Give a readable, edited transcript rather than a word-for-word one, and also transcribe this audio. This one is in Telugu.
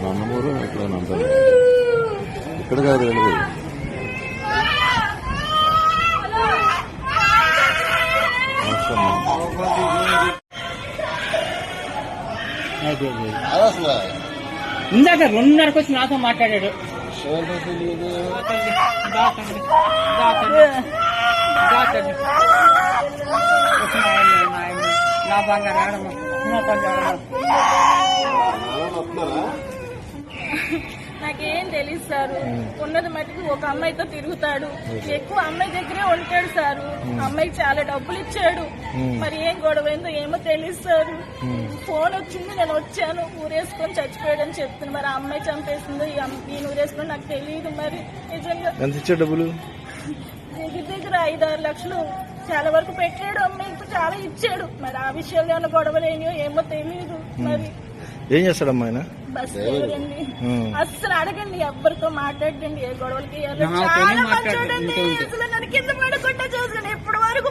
నందమూరు ఇక్కడ నందమూరు ఇక్కడ కాదు వెళ్ళదు. ఇందాక 2:30కి వచ్చి నాతో మాట్లాడాడు. నా బంగారు నాకేం తెలియదు సారు. ఉన్నది మటుకు ఒక అమ్మాయితో తిరుగుతాడు, ఎక్కువ అమ్మాయి దగ్గరే ఉంటాడు సారు. అమ్మాయికి చాలా డబ్బులు ఇచ్చాడు. మరి ఏం గొడవైందో ఏమో తెలియదు సారు. ఫోన్ వచ్చింది, నేను వచ్చాను, ఊరేసుకొని చచ్చిపోయాడని చెప్తున్నాను. మరి ఆ అమ్మాయి చంపేసిందో ఈయన ఊరేసుకొని నాకు తెలియదు. మరి నిజంగా ఎంత ఇచ్చాడు డబ్బులు? దగ్గర 5-6 లక్షలు చాలా వరకు పెట్టాడు. అమ్మాయికి చాలా ఇచ్చాడు. మరి ఆ విషయంలో ఏమైనా గొడవలేనియో ఏమో తెలియదు. మరి ఏం చేస్తాడమ్మా ఆయన? బస్ డ్రైవరండి. అస్సలు అడగండి, ఎవరితో మాట్లాడండి, ఏ గొడవలకి చాలా మంచోడండి. అసలు నన్ను కింద పడకుండా చూసాను. ఎప్పటి వరకు